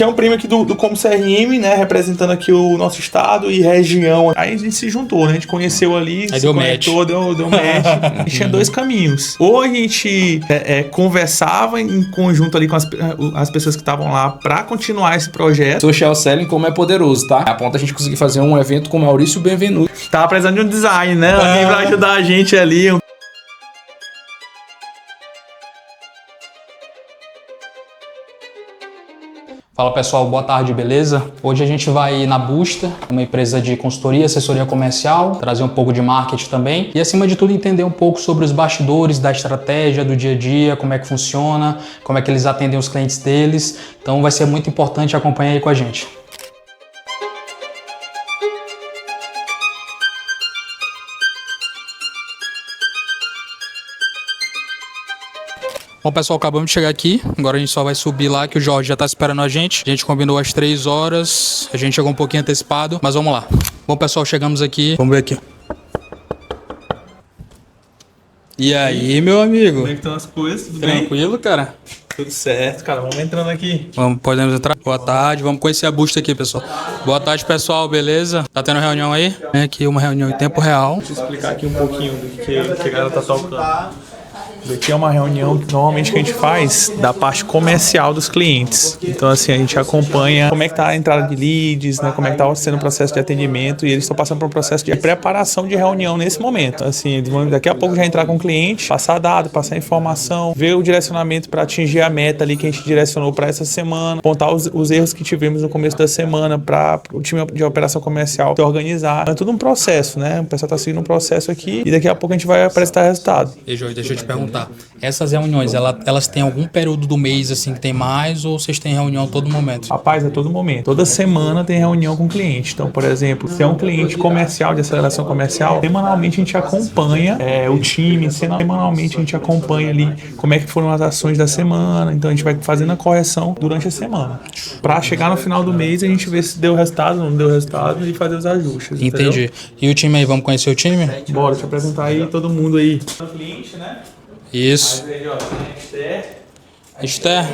Tem um prêmio aqui do Como CRM, né? Representando aqui o nosso estado e região. Aí a gente se juntou, né? A gente conheceu ali, aí se conectou, deu match. A gente tinha dois caminhos. Ou a gente conversava em conjunto ali com as pessoas que estavam lá pra continuar esse projeto. Social selling como é poderoso, tá? A ponto a gente conseguir fazer um evento com o Maurício Benvenuto. Tava precisando de um design, né? Alguém pra ajudar a gente ali. Fala pessoal, boa tarde, beleza? Hoje a gente vai na Busta, uma empresa de consultoria, assessoria comercial, trazer um pouco de marketing também e acima de tudo entender um pouco sobre os bastidores da estratégia do dia a dia, como é que funciona, como é que eles atendem os clientes deles. Então vai ser muito importante acompanhar aí com a gente. Bom, pessoal, acabamos de chegar aqui. Agora a gente só vai subir lá, que o Jorge já tá esperando a gente. A gente combinou às 3 horas. A gente chegou um pouquinho antecipado, mas vamos lá. Bom, pessoal, chegamos aqui. Vamos ver aqui. E aí, meu amigo? Como é que estão as coisas? Tudo bem? Tranquilo, cara? Tudo certo, cara. Vamos entrando aqui. Podemos entrar? Boa tarde. Vamos conhecer a Busta aqui, pessoal. Boa tarde, pessoal. Beleza? Tá tendo reunião aí? É aqui uma reunião em tempo real. Deixa eu explicar aqui um pouquinho do que a galera tá tocando. Isso aqui é uma reunião que normalmente a gente faz da parte comercial dos clientes. Então, assim, a gente acompanha como é que tá a entrada de leads, né? Como é que tá sendo o processo de atendimento e eles estão passando por um processo de preparação de reunião nesse momento. Assim, eles vão daqui a pouco já entrar com o cliente, passar dado, passar informação, ver o direcionamento para atingir a meta ali que a gente direcionou para essa semana, apontar os erros que tivemos no começo da semana para o time de operação comercial se organizar. É tudo um processo, né? O pessoal tá seguindo um processo aqui e daqui a pouco a gente vai apresentar resultado. E Jorge, deixa eu te perguntar. Essas reuniões, elas têm algum período do mês assim que tem mais ou vocês têm reunião a todo momento? Rapaz, a todo momento. Toda semana tem reunião com o cliente. Então, por exemplo, se é um cliente comercial, de aceleração comercial, semanalmente a gente acompanha o time, semanalmente a gente acompanha ali como é que foram as ações da semana. Então, a gente vai fazendo a correção durante a semana. Para chegar no final do mês, a gente ver se deu resultado, não deu resultado e fazer os ajustes. Entendi. Entendeu? E o time aí, vamos conhecer o time? Bora, deixa eu apresentar aí todo mundo aí. O cliente, né? Isso. Aí, ó, tem Esther.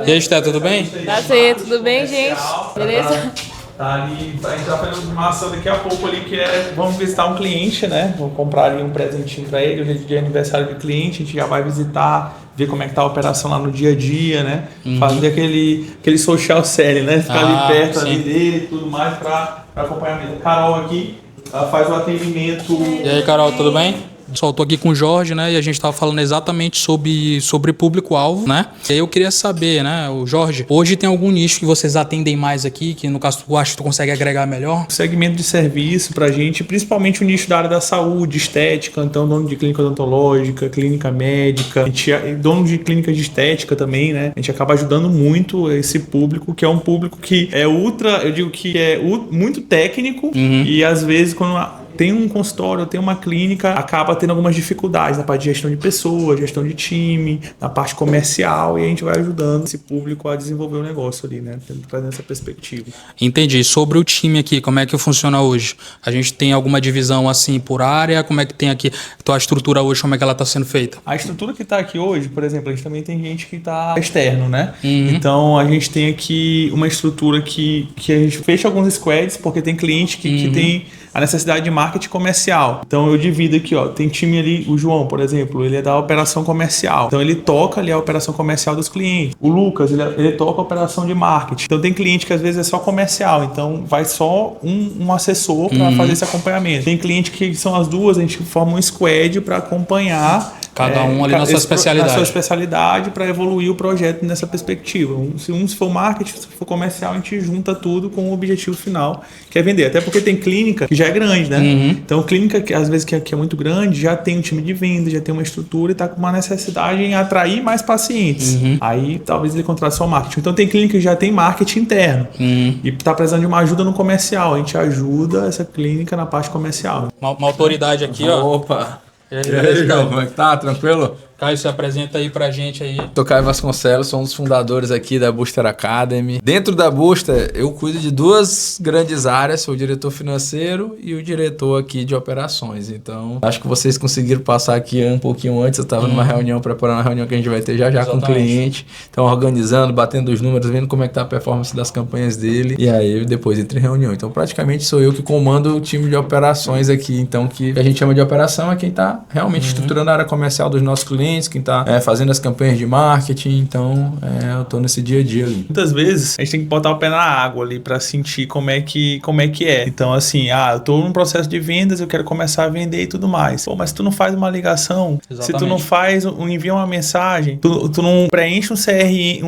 E aí, Esther, tudo bem? Prazer, tudo bem, gente? Beleza? Tá ali, a gente tá fazendo uma ação daqui a pouco ali que vamos visitar um cliente, né? Vamos comprar ali um presentinho para ele, hoje é dia de aniversário do cliente, a gente já vai visitar, ver como é que tá a operação lá no dia a dia, né? Fazer aquele social selling, né? Ficar ali perto ali dele e tudo mais para acompanhar mesmo. Carol aqui, ela faz o atendimento. E aí, Carol, tudo bem? Pessoal, tô aqui com o Jorge, né? E a gente tava falando exatamente sobre público-alvo, né? E aí eu queria saber, né, o Jorge, hoje tem algum nicho que vocês atendem mais aqui, que no caso tu acha que tu consegue agregar melhor? Segmento de serviço pra gente, principalmente o nicho da área da saúde, estética, então dono de clínica odontológica, clínica médica, a gente, dono de clínica de estética também, né? A gente acaba ajudando muito esse público, que é um público que é ultra, eu digo que é muito técnico e às vezes quando tem um consultório, tem uma clínica, acaba tendo algumas dificuldades na parte de gestão de pessoas, gestão de time, na parte comercial, e a gente vai ajudando esse público a desenvolver o negócio ali, né? Trazendo essa perspectiva. Entendi. Sobre o time aqui, como é que funciona hoje? A gente tem alguma divisão assim por área? Como é que tem aqui a estrutura hoje, como é que ela está sendo feita? A estrutura que está aqui hoje, por exemplo, a gente também tem gente que está externo, né? Então a gente tem aqui uma estrutura que a gente fecha alguns squads, porque tem cliente que tem a necessidade de marketing comercial. Então eu divido aqui, ó, tem time ali, o João, por exemplo, ele é da operação comercial. Então ele toca ali a operação comercial dos clientes. O Lucas, ele toca a operação de marketing. Então tem cliente que às vezes é só comercial, então vai só um assessor para fazer esse acompanhamento. Tem cliente que são as duas, a gente forma um squad para acompanhar cada um ali na sua especialidade. Na sua especialidade para evoluir o projeto nessa perspectiva. Se for marketing, se for comercial, a gente junta tudo com o objetivo final, que é vender. Até porque tem clínica que já é grande, né? Então, clínica que às vezes que é muito grande, já tem um time de venda, já tem uma estrutura e está com uma necessidade em atrair mais pacientes. Aí, talvez ele contrate só marketing. Então, tem clínica que já tem marketing interno e está precisando de uma ajuda no comercial. A gente ajuda essa clínica na parte comercial. Uma autoridade aqui, ó. Opa! E aí, João, como é que tá? Tranquilo? Caio, se apresenta aí pra gente aí. Sou Caio Vasconcelos, sou um dos fundadores aqui da Booster Academy. Dentro da Booster, eu cuido de duas grandes áreas, sou o diretor financeiro e o diretor aqui de operações. Então, acho que vocês conseguiram passar aqui um pouquinho antes, eu estava numa reunião, preparando uma reunião que a gente vai ter já com o cliente. Então, organizando, batendo os números, vendo como é que tá a performance das campanhas dele. E aí, depois entra em reunião. Então, praticamente sou eu que comando o time de operações aqui. Então, que a gente chama de operação é quem está realmente estruturando a área comercial dos nossos clientes, quem está fazendo as campanhas de marketing. Então, eu tô nesse dia a dia ali. Muitas vezes a gente tem que botar o pé na água ali para sentir como é que é. Então, assim, eu tô num processo de vendas, eu quero começar a vender e tudo mais. Pô, mas se tu não faz uma ligação, se tu não faz, envia uma mensagem, tu não preenche um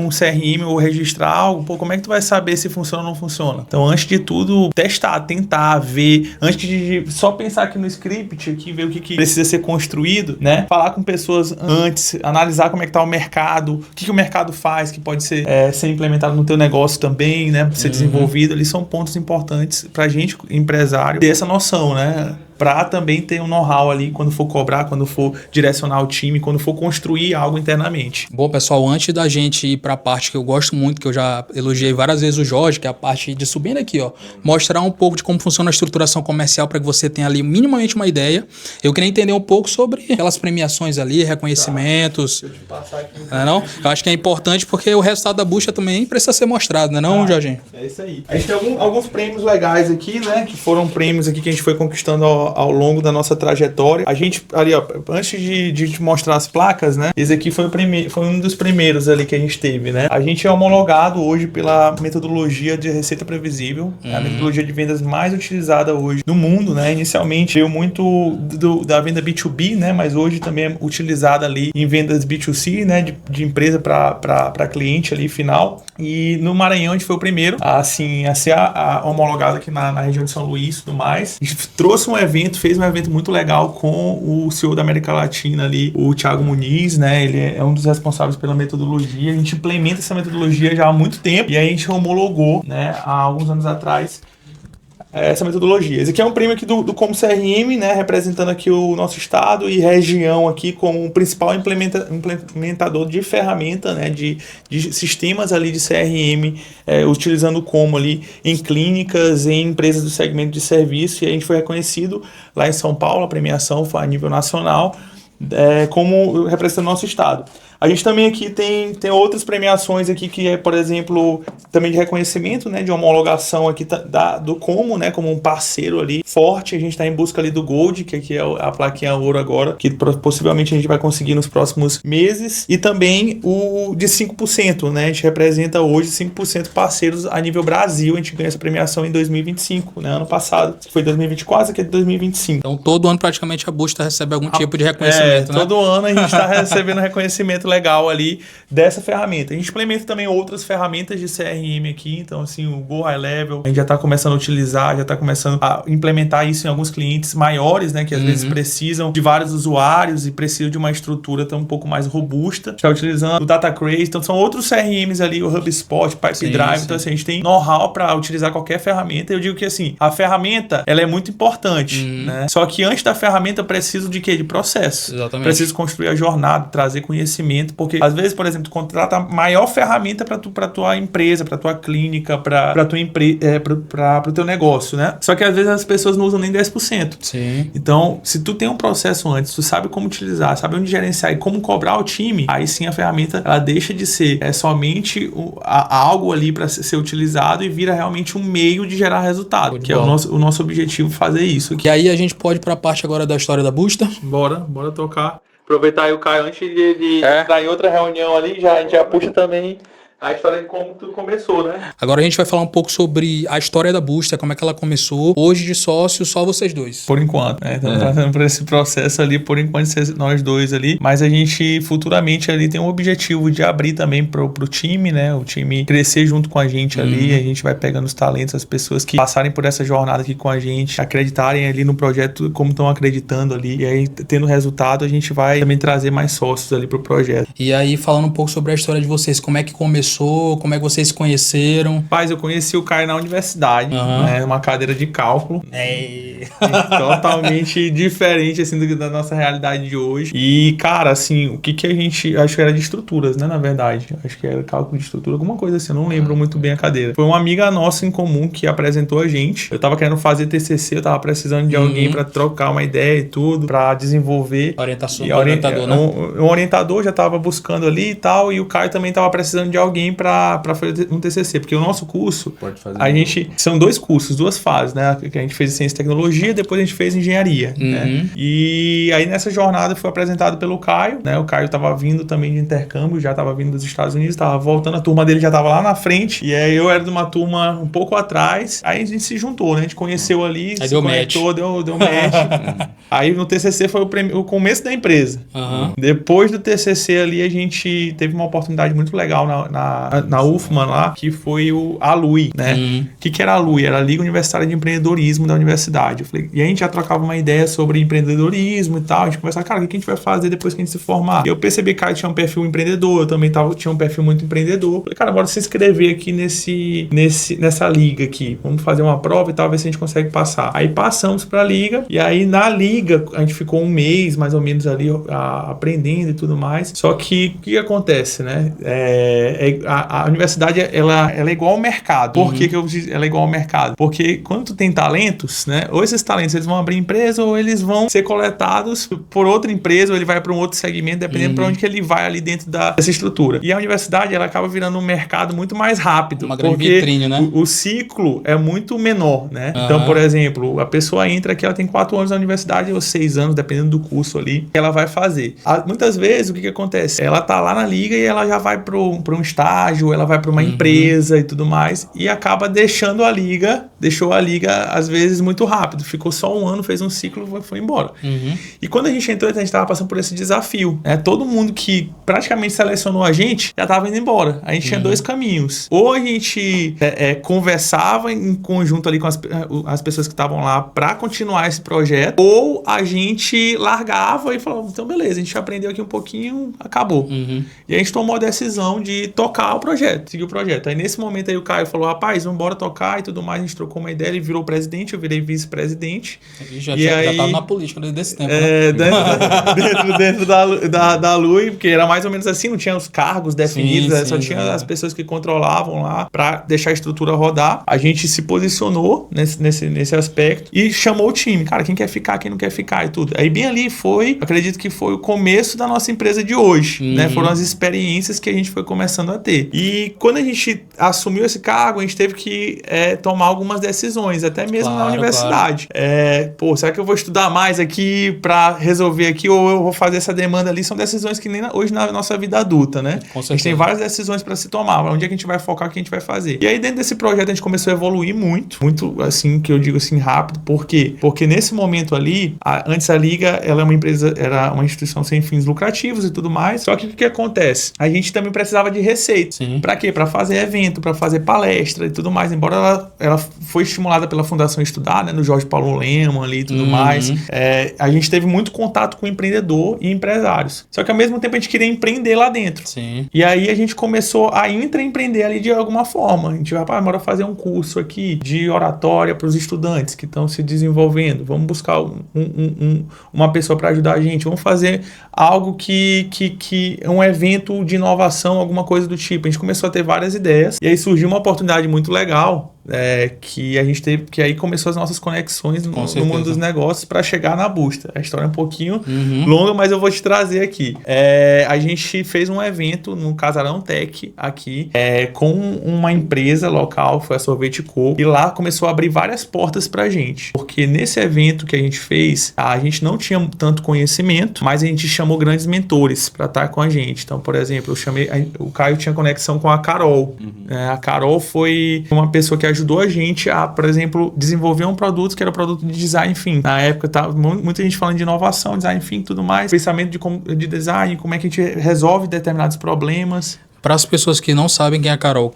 CRM ou registrar algo, pô, como é que tu vai saber se funciona ou não funciona? Então, antes de tudo, testar, tentar, ver, antes de só pensar aqui no script, aqui ver o que precisa ser construído, né? Falar com pessoas antes, analisar como é que tá o mercado, o que o mercado faz, que pode ser implementado no teu negócio também, né? Ser desenvolvido, ali são pontos importantes pra gente, empresário, ter essa noção, né? Pra também ter um know-how ali quando for cobrar, quando for direcionar o time, quando for construir algo internamente. Bom, pessoal, antes da gente ir para a parte que eu gosto muito, que eu já elogiei várias vezes o Jorge, que é a parte de subindo aqui, ó, mostrar um pouco de como funciona a estruturação comercial para que você tenha ali minimamente uma ideia. Eu queria entender um pouco sobre aquelas premiações ali, reconhecimentos. Deixa eu te passar aqui. Não? Eu acho que é importante porque o resultado da bucha também precisa ser mostrado, não é não, Jorginho? É isso aí. A gente tem alguns prêmios legais aqui, né? Que foram prêmios aqui que a gente foi conquistando ao longo da nossa trajetória. A gente, ali, ó, antes de te mostrar as placas, né? Esse aqui foi um dos primeiros ali que a gente teve, né? A gente é homologado hoje pela metodologia de receita previsível, a metodologia de vendas mais utilizada hoje no mundo, né? Inicialmente veio muito da venda B2B, né? Mas hoje também é utilizada ali em vendas B2C, né? De empresa para cliente ali final. E no Maranhão a gente foi o primeiro a ser homologado aqui na região de São Luís e tudo mais. A gente trouxe um evento, fez um evento muito legal com o CEO da América Latina ali, o Thiago Muniz, né? Ele é um dos responsáveis pela metodologia. A gente implementa essa metodologia já há muito tempo e aí a gente homologou, né? Há alguns anos atrás essa metodologia. Esse aqui é um prêmio aqui do Como CRM, né? Representando aqui o nosso estado e região aqui como o principal implementador de ferramenta, né? De sistemas ali de CRM, utilizando o Como ali em clínicas, em empresas do segmento de serviço, e a gente foi reconhecido lá em São Paulo, a premiação foi a nível nacional, como representando o nosso estado. A gente também aqui tem outras premiações aqui que é, por exemplo, também de reconhecimento, né, de homologação aqui do Como, né, como um parceiro ali forte. A gente está em busca ali do Gold, que aqui é a plaquinha ouro agora, que possivelmente a gente vai conseguir nos próximos meses. E também o de 5%, né, a gente representa hoje 5% parceiros a nível Brasil. A gente ganha essa premiação em 2025, né, ano passado. Foi 2024, aqui é de 2025. Então todo ano praticamente a Busta recebe algum tipo de reconhecimento, né? Todo ano a gente está recebendo reconhecimento legal ali dessa ferramenta. A gente implementa também outras ferramentas de CRM aqui, então assim, o Go High Level, a gente já está começando a utilizar, já está começando a implementar isso em alguns clientes maiores, né, que às vezes precisam de vários usuários e precisam de uma estrutura tão um pouco mais robusta. Está utilizando o Datacraze, então são outros CRMs ali, o HubSpot, Pipedrive, então assim, a gente tem know-how para utilizar qualquer ferramenta. Eu digo que assim, a ferramenta, ela é muito importante, né? Só que antes da ferramenta eu preciso de quê? De processo. Exatamente. Preciso construir a jornada, trazer conhecimento, porque às vezes, por exemplo, tu contrata a maior ferramenta para tua empresa, para tua clínica, para o teu negócio, né? Só que às vezes as pessoas não usam nem 10%. Sim. Então, se tu tem um processo antes, tu sabe como utilizar, sabe onde gerenciar e como cobrar o time, aí sim a ferramenta ela deixa de ser somente algo ali para ser utilizado e vira realmente um meio de gerar resultado, que é o nosso objetivo, fazer isso aqui. E aí a gente pode ir para a parte agora da história da Busta. Bora tocar. Aproveitar aí o Caio antes de entrar em outra reunião ali, a gente já puxa também a história de como tudo começou, né? Agora a gente vai falar um pouco sobre a história da Busta, como é que ela começou. Hoje de sócio, só vocês dois. Por enquanto, né? Estamos passando por esse processo ali, por enquanto, nós dois ali. Mas a gente futuramente ali tem um objetivo de abrir também pro time, né? O time crescer junto com a gente ali. A gente vai pegando os talentos, as pessoas que passarem por essa jornada aqui com a gente, acreditarem ali no projeto como estão acreditando ali. E aí, tendo resultado, a gente vai também trazer mais sócios ali pro projeto. E aí, falando um pouco sobre a história de vocês, como é que começou? Como é que vocês se conheceram? Rapaz, eu conheci o Caio na universidade, né? Uma cadeira de cálculo. Totalmente diferente, assim, da nossa realidade de hoje. E, cara, assim, o que a gente... Acho que era de estruturas, né, na verdade. Acho que era cálculo de estrutura, alguma coisa assim. Eu não lembro muito bem a cadeira. Foi uma amiga nossa em comum que apresentou a gente. Eu tava querendo fazer TCC, eu tava precisando de alguém pra trocar uma ideia e tudo, pra desenvolver. Orientador, né? Um orientador já tava buscando ali e tal, e o Caio também tava precisando de alguém pra fazer um TCC, porque o nosso curso, a gente... São 2 cursos, 2 fases, né? Que a gente fez ciência e tecnologia, depois a gente fez engenharia, né? E aí nessa jornada foi apresentado pelo Caio, né? O Caio tava vindo também de intercâmbio, já tava vindo dos Estados Unidos, tava voltando, a turma dele já tava lá na frente, e aí eu era de uma turma um pouco atrás, aí a gente se juntou, né? A gente conheceu ali, aí se conectou, deu match. Aí no TCC foi o começo da empresa. Depois do TCC ali, a gente teve uma oportunidade muito legal na UFMA lá, que foi a LUI, né? O que era a LUI? Era a Liga Universitária de Empreendedorismo da universidade. E a gente já trocava uma ideia sobre empreendedorismo e tal. A gente conversava, cara, o que a gente vai fazer depois que a gente se formar? E eu percebi que o Caio tinha um perfil empreendedor, eu também tinha um perfil muito empreendedor. Falei, cara, bora se inscrever aqui nessa liga aqui. Vamos fazer uma prova e tal, ver se a gente consegue passar. Aí passamos pra liga, e aí na liga a gente ficou um mês, mais ou menos ali, aprendendo e tudo mais. Só que o que acontece, né? A universidade, ela é igual ao mercado. Por que eu digo ela é igual ao mercado? Porque quando tu tem talentos, né? Ou esses talentos eles vão abrir empresa, ou eles vão ser coletados por outra empresa, ou ele vai para um outro segmento, dependendo para onde que ele vai ali dentro dessa estrutura. E a universidade, ela acaba virando um mercado muito mais rápido. Uma grande vitrine, né? O ciclo é muito menor, né? Então, por exemplo, a pessoa entra aqui, ela tem 4 anos na universidade, ou 6 anos, dependendo do curso ali, que ela vai fazer. Muitas vezes, o que acontece? Ela tá lá na liga e ela já vai para um estágio, ela vai para uma empresa e tudo mais, e acaba deixou a liga, às vezes, muito rápido. Ficou só um ano, fez um ciclo e foi embora. E quando a gente entrou, a gente estava passando por esse desafio, né? Todo mundo que praticamente selecionou a gente já estava indo embora. A gente tinha 2 caminhos. Ou a gente conversava em conjunto ali com as pessoas que estavam lá para continuar esse projeto, ou a gente largava e falava, então beleza, a gente aprendeu aqui um pouquinho, acabou. E a gente tomou a decisão de tocar o projeto, seguir o projeto. Aí nesse momento aí o Caio falou, rapaz, vamos embora tocar e tudo mais. A gente trocou uma ideia, ele virou presidente, eu virei vice-presidente. Já tava na política desse tempo, né? Dentro da LUI, porque era mais ou menos assim, não tinha os cargos definidos, só tinha as pessoas que controlavam lá para deixar a estrutura rodar. A gente se posicionou nesse aspecto e chamou o time. Cara, quem quer ficar, quem não quer ficar e tudo. Aí bem ali acredito que foi o começo da nossa empresa de hoje, né? Foram as experiências que a gente foi começando a ter. E quando a gente assumiu esse cargo, a gente teve que tomar algumas decisões, até mesmo na universidade. Será que eu vou estudar mais aqui para resolver aqui, ou eu vou fazer essa demanda ali? São decisões que nem hoje na nossa vida adulta, né? A gente tem várias decisões para se tomar. Onde é que a gente vai focar, o que a gente vai fazer? E aí dentro desse projeto a gente começou a evoluir muito, assim, que eu digo assim, rápido. Por quê? Porque nesse momento ali, antes a Liga, ela é uma empresa, era uma instituição sem fins lucrativos e tudo mais. Só que o que acontece? A gente também precisava de receita. Para quê? Para fazer evento, para fazer palestra e tudo mais. Embora ela foi estimulada pela Fundação Estudar, né? No Jorge Paulo Lemann ali e tudo mais. A gente teve muito contato com empreendedor e empresários. Só que ao mesmo tempo a gente queria empreender lá dentro. E aí a gente começou a intraempreender ali de alguma forma. A gente vai, bora fazer um curso aqui de oratória para os estudantes que estão se desenvolvendo. Vamos buscar uma pessoa para ajudar a gente. Vamos fazer algo que é um evento de inovação, alguma coisa do tipo. A gente começou a ter várias ideias. E aí surgiu uma oportunidade muito legal, que a gente teve, que aí começou as nossas conexões no mundo dos negócios para chegar na Busta. A história é um pouquinho longa, mas eu vou te trazer aqui. A gente fez um evento no Casarão Tech aqui, com uma empresa local, foi a Sorvete Co, e lá começou a abrir várias portas pra gente, porque nesse evento que a gente fez, a gente não tinha tanto conhecimento, mas a gente chamou grandes mentores para estar com a gente. Então, por exemplo, o Caio tinha conexão com a Carol. A Carol foi uma pessoa que ajudou a gente a, por exemplo, desenvolver um produto que era produto de design thinking. Na época, tá muita gente falando de inovação, design thinking e tudo mais, pensamento de design, como é que a gente resolve determinados problemas. Para as pessoas que não sabem quem é a Carol?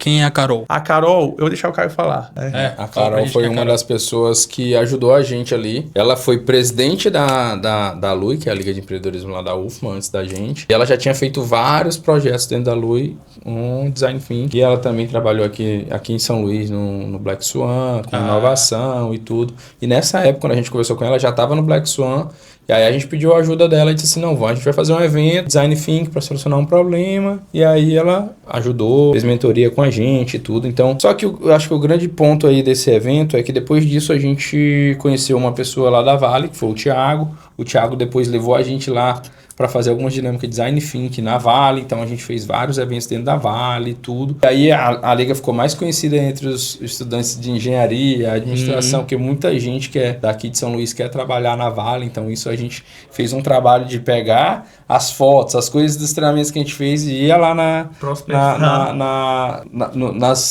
A Carol, eu vou deixar o Caio falar. A Carol foi uma das pessoas que ajudou a gente ali. Ela foi presidente da LUI, que é a Liga de Empreendedorismo lá da UFMA, antes da gente. E ela já tinha feito vários projetos dentro da LUI, um design thinking. E ela também trabalhou aqui em São Luís, no Black Swan, com inovação e tudo. E nessa época, quando a gente conversou com ela, já estava no Black Swan. E aí a gente pediu a ajuda dela e disse assim, não, a gente vai fazer um evento, design thinking, para solucionar um problema. E aí ela ajudou, fez mentoria com a gente e tudo. Então, só que eu acho que o grande ponto aí desse evento é que depois disso a gente conheceu uma pessoa lá da Vale, que foi o Thiago. O Thiago depois levou a gente lá para fazer algumas dinâmicas de design thinking na Vale, então a gente fez vários eventos dentro da Vale e tudo. E aí a Liga ficou mais conhecida entre os estudantes de engenharia, administração, porque muita gente que é daqui de São Luís quer trabalhar na Vale, então isso a gente fez um trabalho de pegar as fotos, as coisas dos treinamentos que a gente fez e ia lá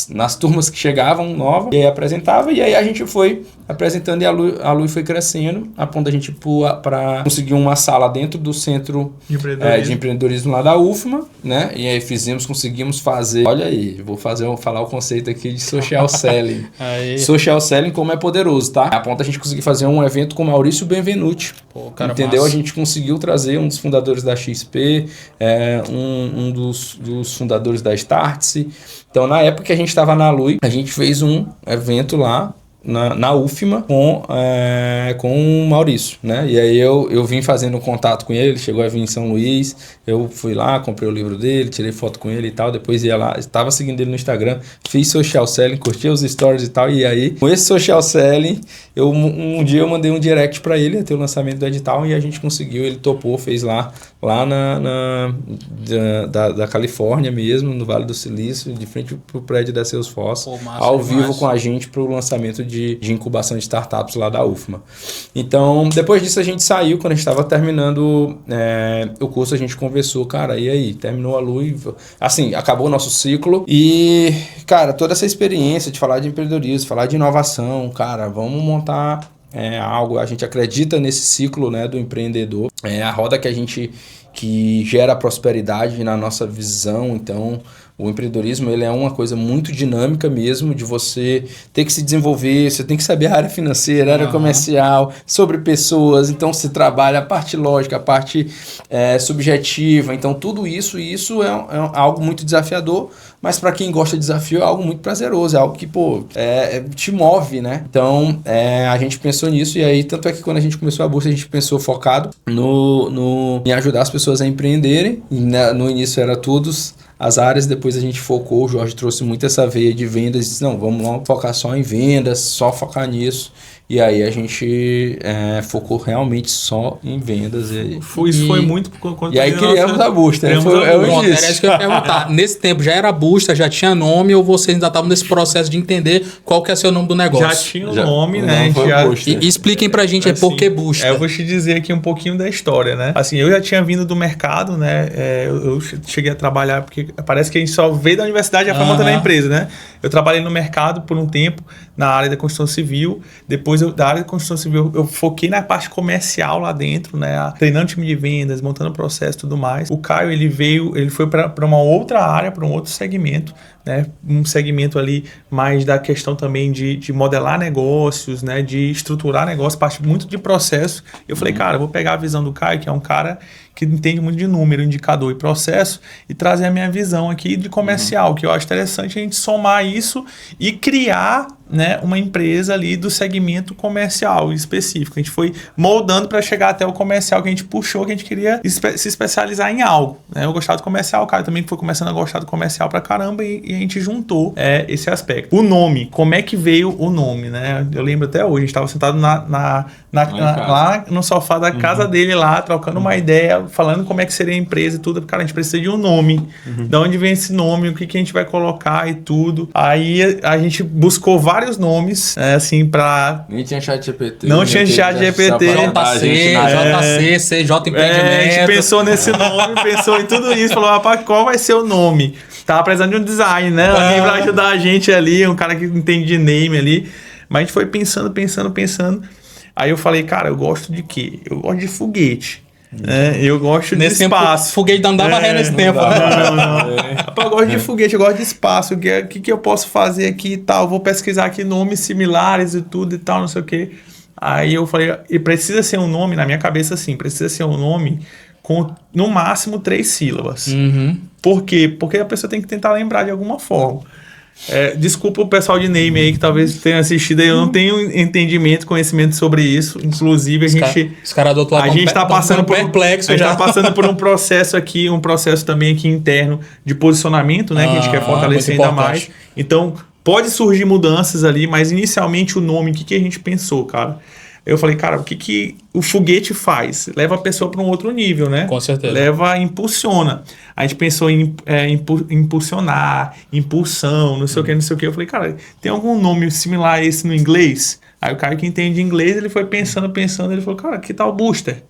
nas turmas que chegavam novas, e aí apresentava, e aí a gente foi apresentando e a Lui foi crescendo, a ponto da gente para conseguir uma sala dentro do centro de empreendedorismo lá da UFMA, né? E aí conseguimos fazer, olha aí, falar o conceito aqui de social selling. Social selling como é poderoso, tá? A ponto da gente conseguir fazer um evento com Maurício Benvenuti. Pô, cara, entendeu? massa. A gente conseguiu trazer um dos fundadores da XP, um dos fundadores da Startse. Então, na época que a gente estava na Lui, a gente fez um evento lá na UFMA com o Maurício, né? E aí eu vim fazendo contato com ele chegou a vir em São Luís, eu fui lá, comprei o livro dele, tirei foto com ele e tal, depois ia lá, estava seguindo ele no Instagram, fiz social selling, curti os stories e tal, e aí com esse social selling, um dia eu mandei um direct para ele, até o lançamento do edital, e a gente conseguiu, ele topou, fez lá da Califórnia mesmo, no Vale do Silício, de frente pro prédio da Salesforce, ao vivo com a gente pro lançamento de incubação de startups lá da UFMA. Então, depois disso a gente saiu, quando a gente estava terminando o curso, a gente conversou, cara, e aí? Terminou a Lui, assim, acabou o nosso ciclo e, cara, toda essa experiência de falar de empreendedorismo, falar de inovação, cara, vamos montar algo, a gente acredita nesse ciclo, né, do empreendedor, a roda que gera prosperidade na nossa visão. Então o empreendedorismo ele é uma coisa muito dinâmica mesmo, de você ter que se desenvolver, você tem que saber a área financeira, a área comercial, sobre pessoas, então se trabalha a parte lógica, a parte subjetiva, então tudo isso é algo muito desafiador, mas para quem gosta de desafio é algo muito prazeroso, é algo que, te move, né? Então, a gente pensou nisso, e aí, tanto é que quando a gente começou a bolsa, a gente pensou focado em ajudar as pessoas a empreenderem, e no início era todos as áreas, depois a gente focou, o Jorge trouxe muito essa veia de vendas, disse, não, vamos lá focar só em vendas, só focar nisso. E aí a gente focou realmente só em vendas. Isso foi muito... E aí criamos a Busta. Era isso que eu ia perguntar. Nesse tempo já era Busta, já tinha nome, ou vocês ainda estavam nesse processo de entender qual que é o seu nome do negócio? Já tinha o nome, né? E expliquem pra gente por que Busta. Eu vou te dizer aqui um pouquinho da história, né? Assim, eu já tinha vindo do mercado, né? Eu cheguei a trabalhar, porque parece que a gente só veio da universidade e já foi montando a empresa, né? Eu trabalhei no mercado por um tempo, na área da construção civil. Depois, da área da construção civil, eu foquei na parte comercial lá dentro, né? Treinando time de vendas, montando processo e tudo mais. O Caio, ele foi para uma outra área, para um outro segmento, né? Um segmento ali mais da questão também de modelar negócios, né? De estruturar negócios, parte muito de processo. Eu falei, cara, eu vou pegar a visão do Caio, que é um cara que entende muito de número, indicador e processo, e trazer a minha visão aqui de comercial, que eu acho interessante a gente somar isso e criar, né, uma empresa ali do segmento comercial específico. A gente foi moldando para chegar até o comercial que a gente puxou, que a gente queria se especializar em algo, né? Eu gostava do comercial, o cara também foi começando a gostar do comercial pra caramba, e a gente juntou esse aspecto. O nome, como é que veio o nome, né? Eu lembro até hoje, a gente estava sentado lá no sofá da casa dele lá, trocando uma ideia, falando como é que seria a empresa e tudo. Cara, a gente precisa de um nome. De onde vem esse nome? O que a gente vai colocar e tudo. Aí a gente buscou vários nomes, assim, pra... Nem tinha chat GPT. Não tinha chat GPT. JC, CJ Empreendimento. A gente pensou nesse nome, pensou em tudo isso. Falou, rapaz, qual vai ser o nome? Tava precisando de um design, né? Alguém pra ajudar a gente ali, um cara que entende de name ali. Mas a gente foi pensando. Aí eu falei, cara, eu gosto de quê? Eu gosto de foguete. Eu gosto de espaço. Tempo, foguete não dava ré nesse tempo. Rapaz, eu gosto de foguete, eu gosto de espaço. O que eu posso fazer aqui e tal? Vou pesquisar aqui nomes similares e tudo e tal, não sei o quê. Aí eu falei, e precisa ser um nome, na minha cabeça assim, precisa ser um nome com no máximo 3 sílabas. Por quê? Porque a pessoa tem que tentar lembrar de alguma forma. Desculpa o pessoal de name aí que talvez tenha assistido aí, eu não tenho entendimento, conhecimento sobre isso. Inclusive, Os caras do outro lado a gente está passando por perplexo, a gente tá passando por um processo aqui, um processo também aqui interno de posicionamento, né? Que a gente quer fortalecer ainda mais. Então, pode surgir mudanças ali, mas inicialmente o nome, o que a gente pensou, cara? Eu falei, cara, o que o foguete faz? Leva a pessoa para um outro nível, né? Com certeza. Impulsiona. A gente pensou em impulsionar, impulsão, não sei o que, não sei o que. Eu falei, cara, tem algum nome similar a esse no inglês? Aí o cara que entende inglês, ele foi pensando, ele falou, cara, que tal Booster?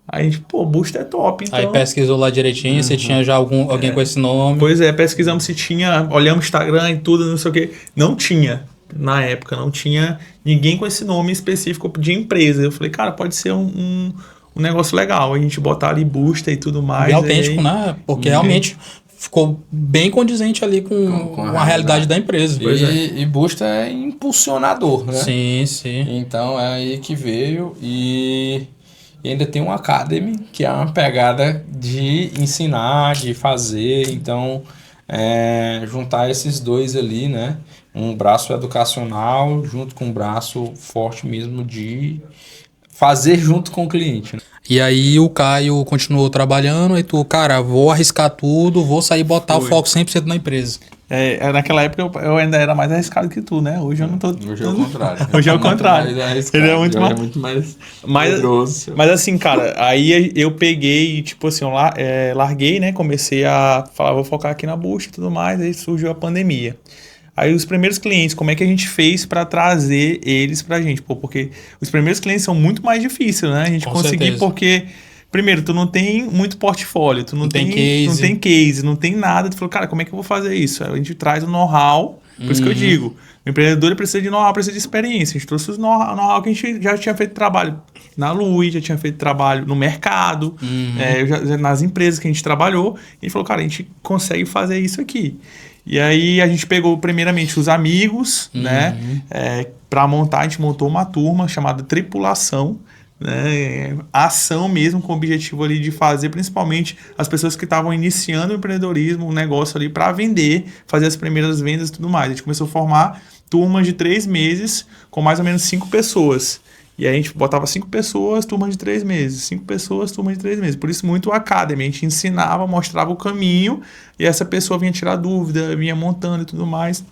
Aí a gente, Booster é top, então... Aí pesquisou lá direitinho, se tinha já alguém com esse nome. Pois é, pesquisamos se tinha, olhamos Instagram e tudo, não sei o que. Não tinha. Na época, não tinha ninguém com esse nome específico de empresa. Eu falei, cara, pode ser um negócio legal. A gente botar ali Booster e tudo mais. Bem autêntico, né? Porque realmente ficou bem condizente ali com a realidade da empresa. E Booster é impulsionador, né? Sim, sim. Então é aí que veio e ainda tem um Academy, que é uma pegada de ensinar, de fazer. Então, juntar esses dois ali, né? Um braço educacional junto com um braço forte mesmo de fazer junto com o cliente, né? E aí o Caio continuou trabalhando e tu, cara, vou arriscar tudo, vou sair e botar o foco 100% na empresa. Naquela época eu ainda era mais arriscado que tu, né? Hoje eu não tô... Hoje é o contrário. Hoje é o contrário. Ele é muito mais poderoso. Mas assim, cara, aí eu peguei, tipo assim, eu larguei, né? Comecei a falar, vou focar aqui na Boost e tudo mais, aí surgiu a pandemia. Aí os primeiros clientes, como é que a gente fez para trazer eles pra gente? Porque os primeiros clientes são muito mais difíceis, né? A gente conseguir, porque... Primeiro, tu não tem muito portfólio, tu não tem case, não tem nada. Tu falou, cara, como é que eu vou fazer isso? Aí a gente traz o know-how, por isso que eu digo, o empreendedor precisa de know-how, precisa de experiência. A gente trouxe o know-how que a gente já tinha feito trabalho na Lui, já tinha feito trabalho no mercado, nas empresas que a gente trabalhou. E falou, cara, a gente consegue fazer isso aqui. E aí a gente pegou primeiramente os amigos, né? Para montar, a gente montou uma turma chamada Tripulação, né? Ação mesmo, com o objetivo ali de fazer principalmente as pessoas que estavam iniciando o empreendedorismo, o negócio ali para vender, fazer as primeiras vendas e tudo mais. A gente começou a formar turmas de 3 meses com mais ou menos 5 pessoas. E aí a gente botava 5 pessoas, turma de 3 meses. 5 pessoas, turma de 3 meses. Por isso muito o Academy. A gente ensinava, mostrava o caminho e essa pessoa vinha tirar dúvida, vinha montando e tudo mais.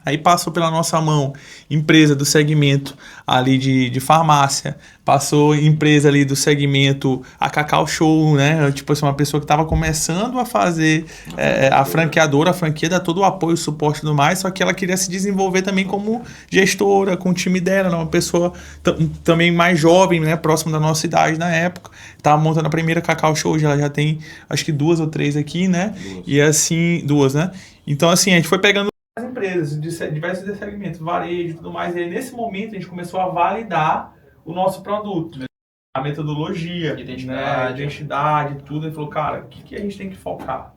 Aí passou pela nossa mão empresa do segmento ali de farmácia, passou empresa ali do segmento a Cacau Show, né? Tipo assim, uma pessoa que estava começando a fazer a franqueadora, a franquia dá todo o apoio, o suporte e tudo mais, só que ela queria se desenvolver também como gestora, com o time dela, né? Uma pessoa também mais jovem, né? Próxima da nossa idade na época. Estava montando a primeira Cacau Show, ela já tem acho que 2 ou 3 aqui, né? 2. E assim, 2, né? Então assim, a gente foi pegando as empresas de diversos segmentos, varejo e tudo mais, e aí nesse momento a gente começou a validar o nosso produto, a metodologia, identidade, tudo, e falou, cara, o que a gente tem que focar?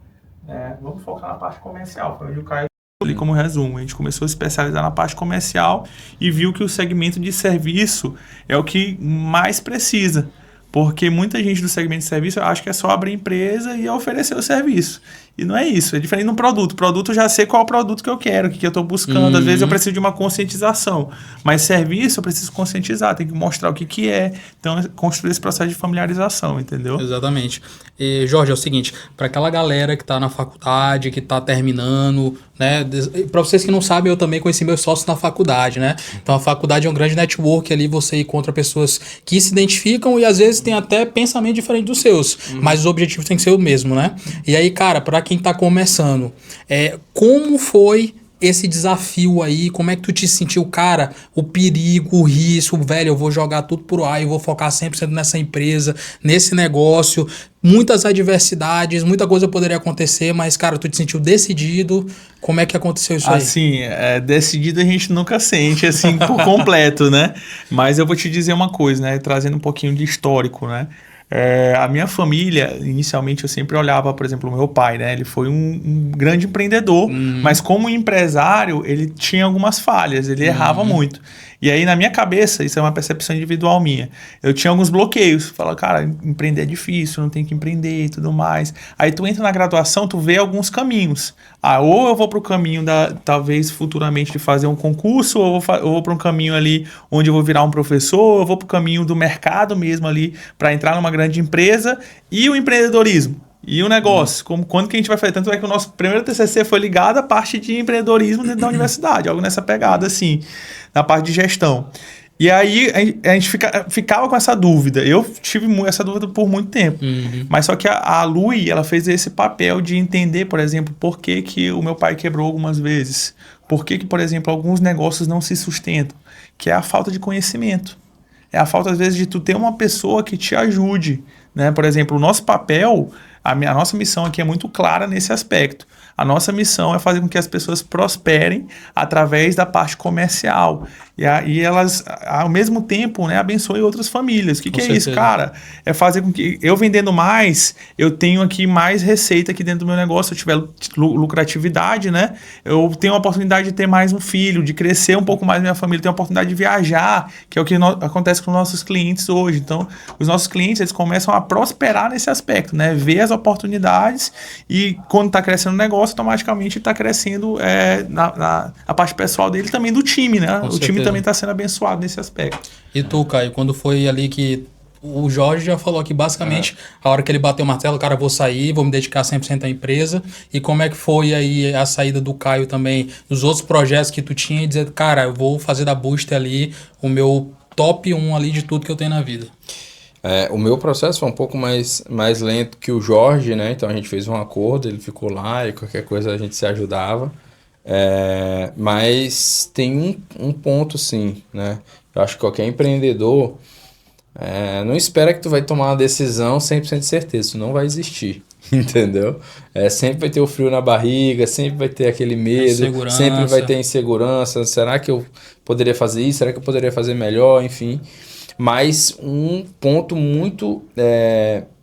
Vamos focar na parte comercial, foi onde o Caio ali como resumo, a gente começou a especializar na parte comercial e viu que o segmento de serviço é o que mais precisa. Porque muita gente do segmento de serviço acha que é só abrir empresa e oferecer o serviço. E não é isso. É diferente do produto. O produto eu já sei qual é o produto que eu quero, o que eu estou buscando. Às vezes eu preciso de uma conscientização. Mas serviço eu preciso conscientizar, tem que mostrar o que é. Então, construir esse processo de familiarização, entendeu? Exatamente. E, Jorge, é o seguinte, para aquela galera que está na faculdade, que está terminando, né? Para vocês que não sabem, eu também conheci meus sócios na faculdade, né? Então, a faculdade é um grande network ali, você encontra pessoas que se identificam e às vezes tem até pensamento diferente dos seus, mas os objetivos têm que ser o mesmo, né? E aí, cara, para quem está começando, como foi esse desafio aí, como é que tu te sentiu, cara, o perigo, o risco, velho, eu vou jogar tudo por ar, eu vou focar 100% nessa empresa, nesse negócio, muitas adversidades, muita coisa poderia acontecer, mas, cara, tu te sentiu decidido, como é que aconteceu isso aí? Assim, decidido a gente nunca sente, assim, por completo, né? Mas eu vou te dizer uma coisa, né, trazendo um pouquinho de histórico, né? A minha família, inicialmente, eu sempre olhava, por exemplo, o meu pai, né? Ele foi um grande empreendedor, mas como empresário, ele tinha algumas falhas, ele errava muito. E aí, na minha cabeça, isso é uma percepção individual minha, eu tinha alguns bloqueios. Fala, cara, empreender é difícil, não tem que empreender e tudo mais. Aí tu entra na graduação, tu vê alguns caminhos. Ou eu vou pro caminho talvez futuramente de fazer um concurso, ou eu vou para um caminho ali onde eu vou virar um professor, ou eu vou pro caminho do mercado mesmo ali para entrar numa grande empresa, e o empreendedorismo. E o negócio, quando que a gente vai fazer? Tanto é que o nosso primeiro TCC foi ligado à parte de empreendedorismo dentro da universidade, algo nessa pegada, assim, na parte de gestão. E aí a gente ficava com essa dúvida. Eu tive essa dúvida por muito tempo. Mas só que a Lui, ela fez esse papel de entender, por exemplo, por que o meu pai quebrou algumas vezes. Por que, por exemplo, alguns negócios não se sustentam. Que é a falta de conhecimento. É a falta, às vezes, de tu ter uma pessoa que te ajude, né? Por exemplo, o nosso papel, a nossa missão aqui é muito clara nesse aspecto. A nossa missão é fazer com que as pessoas prosperem através da parte comercial. E elas, ao mesmo tempo, né, abençoem outras famílias. O que é isso, cara? É fazer com que eu vendendo mais, eu tenho aqui mais receita aqui dentro do meu negócio. Se eu tiver lucratividade, né? Eu tenho a oportunidade de ter mais um filho, de crescer um pouco mais minha família, ter a oportunidade de viajar, que é o que acontece com os nossos clientes hoje. Então, os nossos clientes, eles começam a prosperar nesse aspecto, né? Ver as oportunidades e quando está crescendo o negócio, automaticamente está crescendo a parte pessoal dele, também do time, né? O time também está sendo abençoado nesse aspecto. E tu, Caio, quando foi ali que o Jorge já falou que basicamente a hora que ele bateu o martelo, cara, vou sair, vou me dedicar 100% à empresa. E como é que foi aí a saída do Caio também, dos outros projetos que tu tinha e dizer, cara, eu vou fazer da Booster ali o meu top 1 ali de tudo que eu tenho na vida? O meu processo foi um pouco mais lento que o Jorge, né? Então a gente fez um acordo, ele ficou lá e qualquer coisa a gente se ajudava. Mas tem um ponto sim, né? Eu acho que qualquer empreendedor não espera que tu vai tomar uma decisão 100% de certeza, isso não vai existir, entendeu? Sempre vai ter o frio na barriga, sempre vai ter aquele medo, sempre vai ter insegurança. Será que eu poderia fazer isso? Será que eu poderia fazer melhor? Enfim. Mas um ponto muito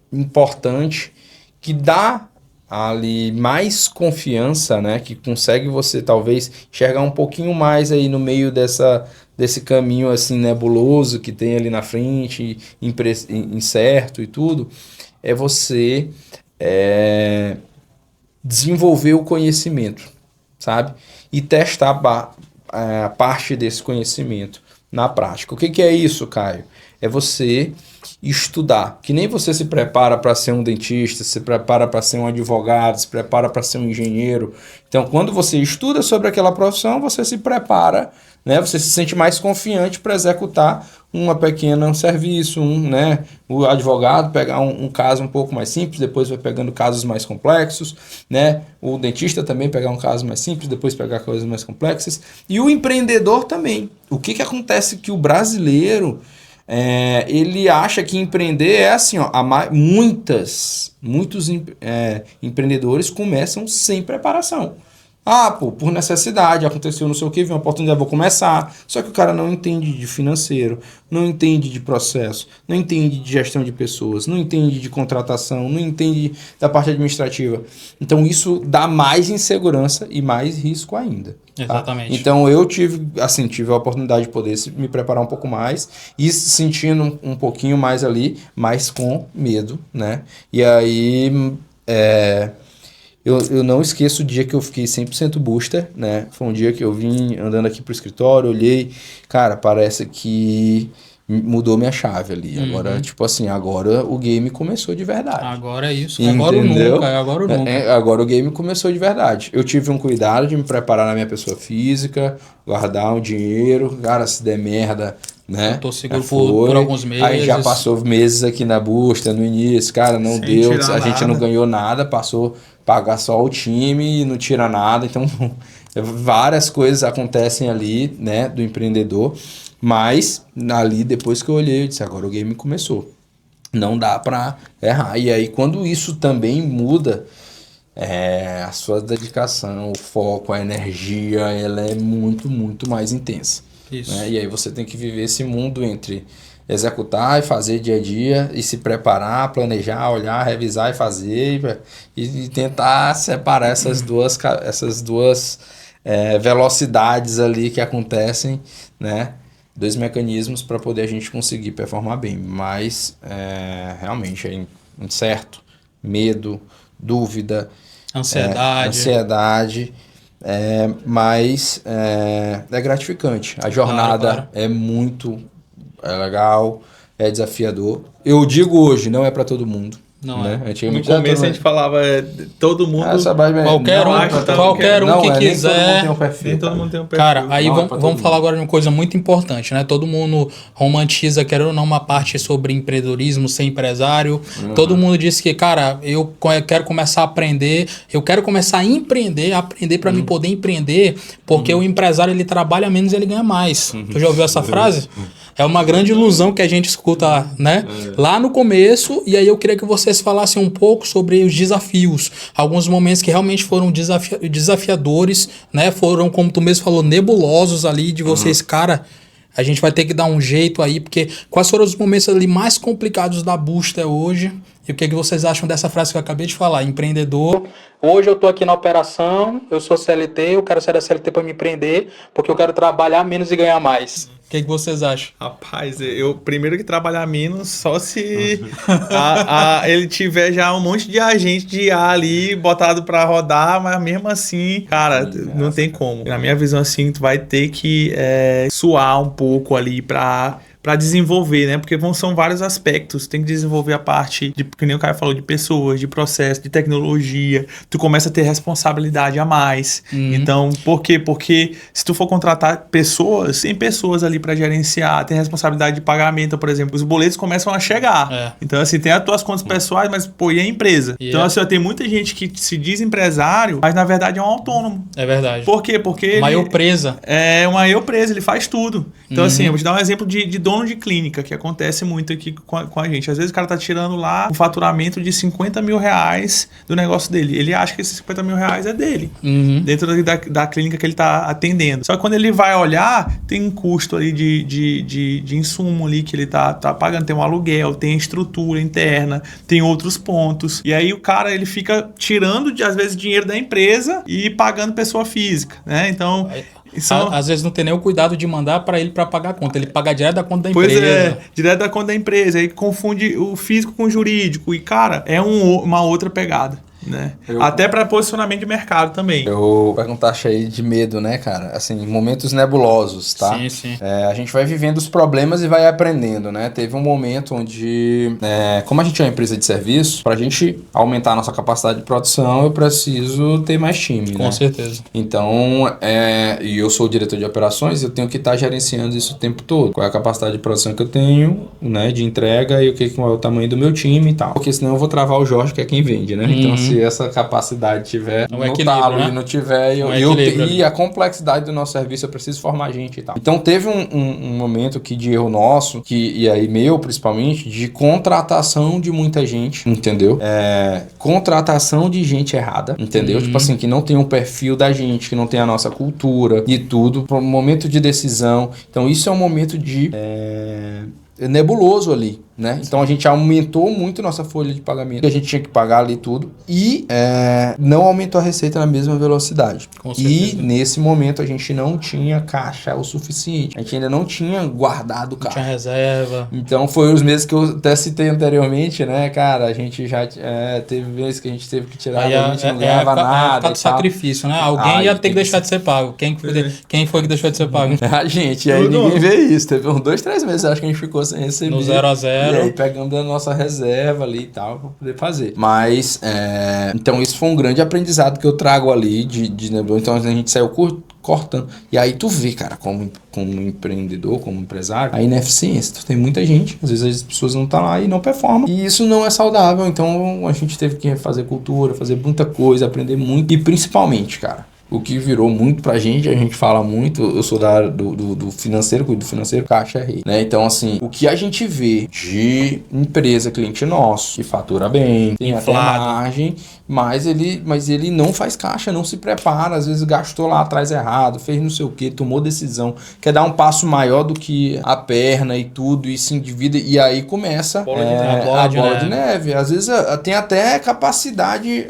importante que dá ali mais confiança, né? Que consegue você talvez enxergar um pouquinho mais aí no meio desse caminho assim nebuloso que tem ali na frente, incerto e tudo, é você desenvolver o conhecimento, sabe? E testar a parte desse conhecimento na prática. O que é isso, Caio? É você estudar. Que nem você se prepara para ser um dentista, se prepara para ser um advogado, se prepara para ser um engenheiro. Então, quando você estuda sobre aquela profissão, você se prepara, né? Você se sente mais confiante para executar um serviço, né? O advogado pegar um caso um pouco mais simples, depois vai pegando casos mais complexos, né? O dentista também pegar um caso mais simples, depois pegar coisas mais complexas. E o empreendedor também. O que acontece que o brasileiro, ele acha que empreender é assim, ó, muitos empreendedores começam sem preparação. Por necessidade, aconteceu não sei o que, veio uma oportunidade, vou começar. Só que o cara não entende de financeiro, não entende de processo, não entende de gestão de pessoas, não entende de contratação, não entende da parte administrativa. Então isso dá mais insegurança e mais risco ainda. Exatamente. Então eu tive a oportunidade de poder me preparar um pouco mais e sentindo um pouquinho mais ali, mas com medo, né? E aí eu não esqueço o dia que eu fiquei 100% booster, né? Foi um dia que eu vim andando aqui pro escritório, olhei, cara, parece que mudou minha chave ali. Agora, tipo assim, agora o game começou de verdade. Agora é isso. Entendeu? Agora ou nunca. Agora o game começou de verdade. Eu tive um cuidado de me preparar na minha pessoa física, guardar um dinheiro, cara, se der merda, né? Eu tô seguro por alguns meses. Aí já passou meses aqui na Booster no início, cara, não deu, a gente não ganhou nada, passou pagar só o time e não tira nada. Então, várias coisas acontecem ali, né, do empreendedor. Mas, ali, depois que eu olhei, eu disse, agora o game começou. Não dá pra errar. E aí, quando isso também muda, a sua dedicação, o foco, a energia, ela é muito, muito mais intensa. Isso. Né? E aí você tem que viver esse mundo entre executar e fazer dia a dia e se preparar, planejar, olhar, revisar e fazer e tentar separar essas duas velocidades ali que acontecem, né? Dois mecanismos para poder a gente conseguir performar bem, mas realmente é incerto, medo, dúvida, ansiedade, mas é gratificante. A jornada é muito legal, é desafiador. Eu digo hoje, não é para todo mundo. Não né? No começo a gente falava todo mundo. Qualquer um que quiser. Nem todo mundo tem um perfil. Cara, aí vamos falar agora de uma coisa muito importante, né? Todo mundo romantiza, querendo ou não, uma parte sobre empreendedorismo, ser empresário. Todo mundo diz que, cara, eu quero começar a aprender, eu quero começar a aprender para me poder empreender, porque o empresário ele trabalha menos e ele ganha mais. Tu já ouviu essa frase? É uma grande ilusão que a gente escuta, né? Lá no começo, e aí eu queria que vocês falassem um pouco sobre os desafios. Alguns momentos que realmente foram desafiadores, né? Foram, como tu mesmo falou, nebulosos ali de vocês. Cara, a gente vai ter que dar um jeito aí, porque quais foram os momentos ali mais complicados da Busta hoje? E o que vocês acham dessa frase que eu acabei de falar? Empreendedor. Hoje eu tô aqui na operação, eu sou CLT, eu quero sair da CLT para me empreender, porque eu quero trabalhar menos e ganhar mais. O que vocês acham? Rapaz, eu primeiro que trabalhar menos, só se ele tiver já um monte de agente de IA ali botado pra rodar, mas mesmo assim, cara, não tem como. Na minha visão, assim, tu vai ter que suar um pouco ali pra desenvolver, né? Porque são vários aspectos. Tem que desenvolver a parte de, que nem o Caio falou, de pessoas, de processo, de tecnologia. Tu começa a ter responsabilidade a mais. Então, por quê? Porque se tu for contratar pessoas, tem pessoas ali para gerenciar, tem responsabilidade de pagamento, por exemplo. Os boletos começam a chegar. Então, assim, tem as tuas contas pessoais, mas, pô, e a empresa? Então, assim, tem muita gente que se diz empresário, mas, na verdade, é um autônomo. É verdade. Por quê? Porque uma eu presa. É uma eu presa, ele faz tudo. Então, assim, eu vou te dar um exemplo de dono de clínica, que acontece muito aqui com a gente. Às vezes o cara tá tirando lá um faturamento de 50 mil reais do negócio dele. Ele acha que esses 50 mil reais é dele, dentro da clínica que ele tá atendendo. Só que quando ele vai olhar, tem um custo ali de insumo ali que ele tá pagando. Tem um aluguel, tem estrutura interna, tem outros pontos. E aí o cara, ele fica tirando, às vezes, dinheiro da empresa e pagando pessoa física, né? Então... Às vezes não tem nem o cuidado de mandar para ele para pagar a conta. Ele paga direto da conta da empresa. Pois é, direto da conta da empresa. Aí confunde o físico com o jurídico. E, cara, é uma outra pegada, né? Até para posicionamento de mercado também. Eu perguntar cheio de medo, né, cara? Assim, momentos nebulosos, tá? Sim. A gente vai vivendo os problemas e vai aprendendo, né? Teve um momento onde, como a gente é uma empresa de serviço, pra gente aumentar a nossa capacidade de produção, eu preciso ter mais time, Com certeza. Então, e eu sou o diretor de operações, eu tenho que estar gerenciando isso o tempo todo. Qual é a capacidade de produção que eu tenho, né, de entrega e qual é o tamanho do meu time e tal. Porque senão eu vou travar o Jorge, que é quem vende, né? Então, se essa capacidade tiver no talo, né? E não tiver, e a complexidade do nosso serviço, eu preciso formar gente e tal. Então, teve um momento que de erro nosso, e aí meu, principalmente, de contratação de muita gente, entendeu? Contratação de gente errada, entendeu? Tipo assim, que não tem um perfil da gente, que não tem a nossa cultura e tudo, para um momento de decisão. Então, isso é um momento de nebuloso ali, né? Então a gente aumentou muito nossa folha de pagamento, a gente tinha que pagar ali tudo e não aumentou a receita na mesma velocidade. E nesse momento a gente não tinha caixa o suficiente, a gente ainda não tinha guardado caixa. Não tinha reserva. Então foi os meses que eu até citei anteriormente, né, cara? A gente já teve vezes que a gente teve que tirar, a gente não ganhava nada. É sacrifício, né? Alguém ia ter que deixar de ser pago. Quem foi que deixou de ser pago? A gente, e aí ninguém vê isso. Teve uns 2, 3 meses, acho que a gente ficou sem receber. No 0-0. E aí pegamos da nossa reserva ali e tal, pra poder fazer. Mas, então isso foi um grande aprendizado que eu trago ali de nebuloso. Então a gente saiu cortando. E aí tu vê, cara, como empreendedor, como empresário, a ineficiência. Tu tem muita gente, às vezes as pessoas não estão lá e não performam. E isso não é saudável. Então a gente teve que fazer cultura, fazer muita coisa, aprender muito. E principalmente, cara, o que virou muito pra gente, a gente fala muito, eu sou da área do financeiro, cuido do financeiro, caixa é rei, né? Então, assim, o que a gente vê de empresa, cliente nosso, que fatura bem, tem até margem, mas ele não faz caixa, não se prepara, às vezes gastou lá atrás errado, fez não sei o que, tomou decisão, quer dar um passo maior do que a perna e tudo, e se endivida, e aí começa a bola de neve. Às vezes tem até capacidade,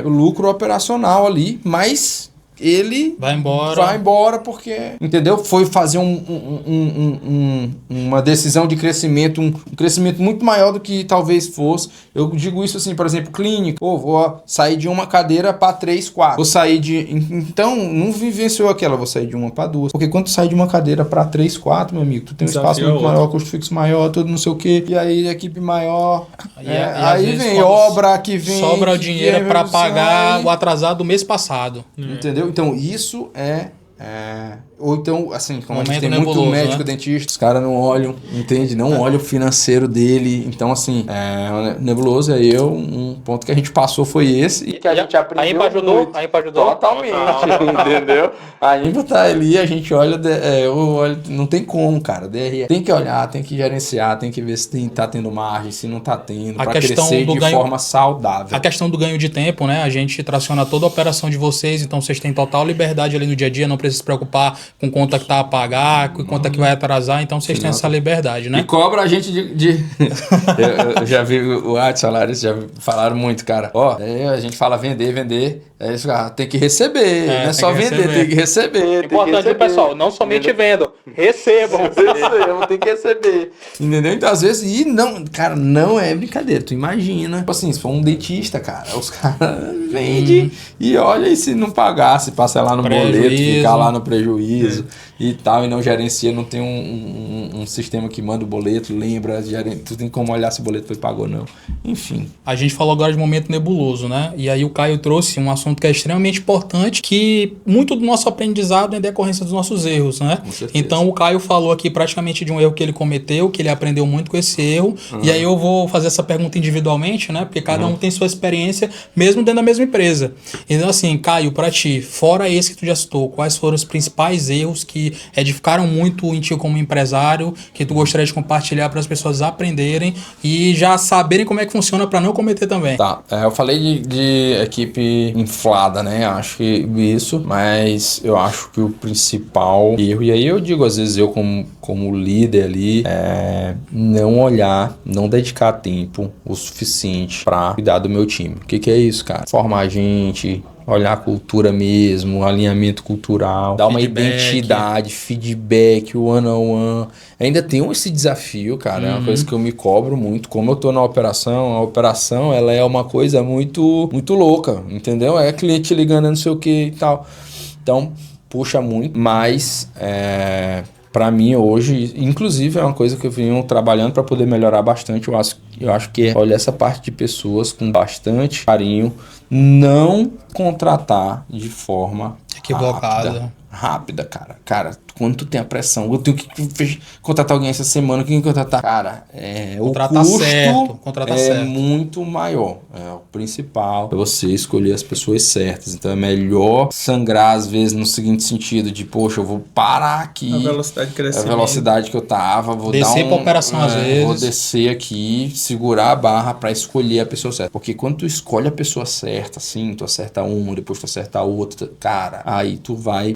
lucro operacional ali, mas ele vai embora porque, entendeu? Foi fazer uma decisão de crescimento, um crescimento muito maior do que talvez fosse. Eu digo isso assim, por exemplo, clínico. Vou sair de uma cadeira para 3, 4. Vou sair de... Então, não vivenciou aquela, vou sair de uma para 2. Porque quando tu sai de uma cadeira para 3, 4, meu amigo, tu tem um espaço muito maior, custo fixo maior, tudo não sei o quê. E aí, equipe maior... aí vem obra, que vem... Sobra o dinheiro para pagar o atrasado do mês passado. Entendeu? Então, isso ou então, assim, como Momento a gente tem nebuloso, muito médico, né? dentista, os caras não olham, entende? Não olham o financeiro dele. Então, assim, nebuloso. Aí um ponto que a gente passou foi esse. E que a gente aprendeu. A IMPA ajudou? Totalmente, entendeu? A IMPA tá ali, a gente olha, eu olho, não tem como, cara. DRE. Tem que olhar, tem que gerenciar, tem que ver se tá tendo margem, se não tá tendo, pra crescer de forma saudável. A questão do ganho de tempo, né? A gente traciona toda a operação de vocês, então vocês têm total liberdade ali no dia a dia, não precisa se preocupar com conta que tá a pagar, com conta que vai atrasar, então vocês têm essa liberdade, né? E cobra a gente eu já vi o salários já falaram muito, cara. A gente fala vender, tem que receber, não é só vender, tem que receber. Importante, pessoal, não somente vendam, recebam. Tem que receber. Entendeu? Então, às vezes, não é brincadeira. Tu imagina, tipo assim, se for um dentista, cara, os caras vendem e olha, e se não pagar, se passar lá no boleto, ficar lá no prejuízo e tal, e não gerencia, não tem um sistema que manda o boleto, lembra, tu tem como olhar se o boleto foi pago ou não. Enfim. A gente falou agora de momento nebuloso, né? E aí o Caio trouxe um assunto que é extremamente importante, que muito do nosso aprendizado é decorrência dos nossos erros, né? Então o Caio falou aqui praticamente de um erro que ele cometeu, que ele aprendeu muito com esse erro, e aí eu vou fazer essa pergunta individualmente, né? Porque cada um tem sua experiência, mesmo dentro da mesma empresa. Então assim, Caio, pra ti, fora esse que tu já citou, quais foram os principais erros que edificaram muito em ti como empresário, que tu gostaria de compartilhar para as pessoas aprenderem e já saberem como é que funciona para não cometer também? Tá, eu falei de equipe inflada, né? Acho que isso, mas eu acho que o principal erro, e aí eu digo às vezes eu como líder ali, não olhar, não dedicar tempo o suficiente para cuidar do meu time. O que é isso, cara? Formar gente, olhar a cultura mesmo, alinhamento cultural, dar uma identidade, feedback, one-on-one. Ainda tenho esse desafio, cara, é uma coisa que eu me cobro muito. Como eu tô na operação, a operação ela é uma coisa muito, muito louca, entendeu? É cliente ligando não sei o que e tal. Então, puxa muito, mas para mim hoje, inclusive é uma coisa que eu venho trabalhando para poder melhorar bastante. Eu acho que olhar essa parte de pessoas com bastante carinho, não contratar de forma rápida, cara. Cara, quando tu tem a pressão, eu tenho que contratar alguém essa semana, quem contratar? Cara, o custo é muito maior. O principal é você escolher as pessoas certas. Então é melhor sangrar, às vezes, no seguinte sentido, de, poxa, eu vou parar aqui. A velocidade de crescimento. A velocidade que eu tava, vou descer pra operação às vezes. Vou descer aqui, segurar a barra pra escolher a pessoa certa. Porque quando tu escolhe a pessoa certa, assim, tu acerta uma, depois tu acerta a outra, cara, aí tu vai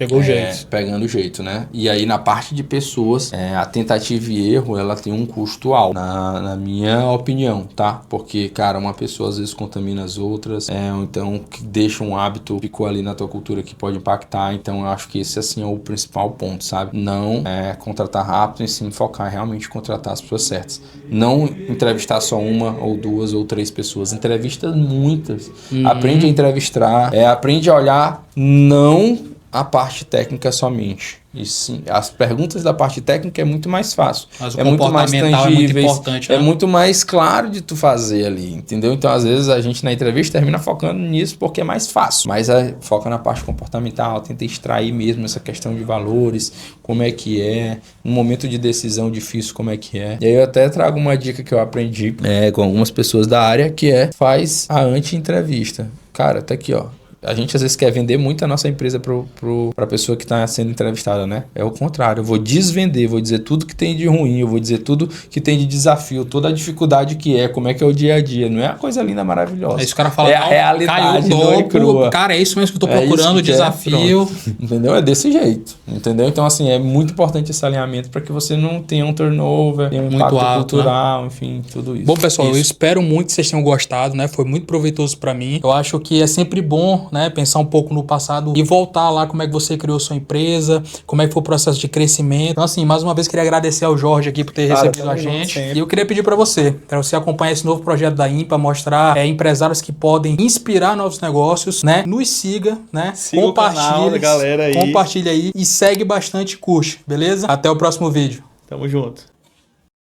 pegando o jeito, né? E aí na parte de pessoas, a tentativa e erro, ela tem um custo alto, na minha opinião, tá? Porque, cara, uma pessoa às vezes contamina as outras, ou então que deixa um hábito, ficou ali na tua cultura que pode impactar. Então eu acho que esse, assim, é o principal ponto, sabe? Não contratar rápido e sim focar em realmente contratar as pessoas certas. Não entrevistar só uma ou duas ou três pessoas, entrevista muitas. Aprende a entrevistar, aprende a olhar, não a parte técnica somente. E sim, as perguntas da parte técnica é muito mais fácil. Mas o muito mais tangíveis, é muito importante, né? É muito mais claro de tu fazer ali, entendeu? Então, às vezes, a gente na entrevista termina focando nisso porque é mais fácil. Mas foca na parte comportamental, tenta extrair mesmo essa questão de valores, como é que é, um momento de decisão difícil, como é que é. E aí eu até trago uma dica que eu aprendi com algumas pessoas da área, que faz a anti-entrevista. Cara, tá aqui, ó. A gente às vezes quer vender muito a nossa empresa pra pessoa que está sendo entrevistada, né? É o contrário, eu vou desvender, vou dizer tudo que tem de ruim, eu vou dizer tudo que tem de desafio, toda a dificuldade que é, como é que é o dia a dia. Não é uma coisa linda, maravilhosa. Aí os caras falam, é a realidade nua e crua. Cara, é isso mesmo que eu tô procurando, o desafio. Entendeu? É desse jeito, entendeu? Então, assim, é muito importante esse alinhamento para que você não tenha um turnover, tenha um impacto alto, cultural, né? Enfim, tudo isso. Bom, pessoal, eu espero muito que vocês tenham gostado, né? Foi muito proveitoso para mim. Eu acho que é sempre bom, né, pensar um pouco no passado e voltar lá como é que você criou sua empresa, como é que foi o processo de crescimento. Então, assim, mais uma vez queria agradecer ao Jorge aqui por ter recebido a gente. E eu queria pedir para você acompanhar esse novo projeto da Impa, mostrar empresários que podem inspirar novos negócios, né? Nos siga, né? Siga o canal da galera aí. Compartilha aí e segue bastante, curte, beleza? Até o próximo vídeo. Tamo junto.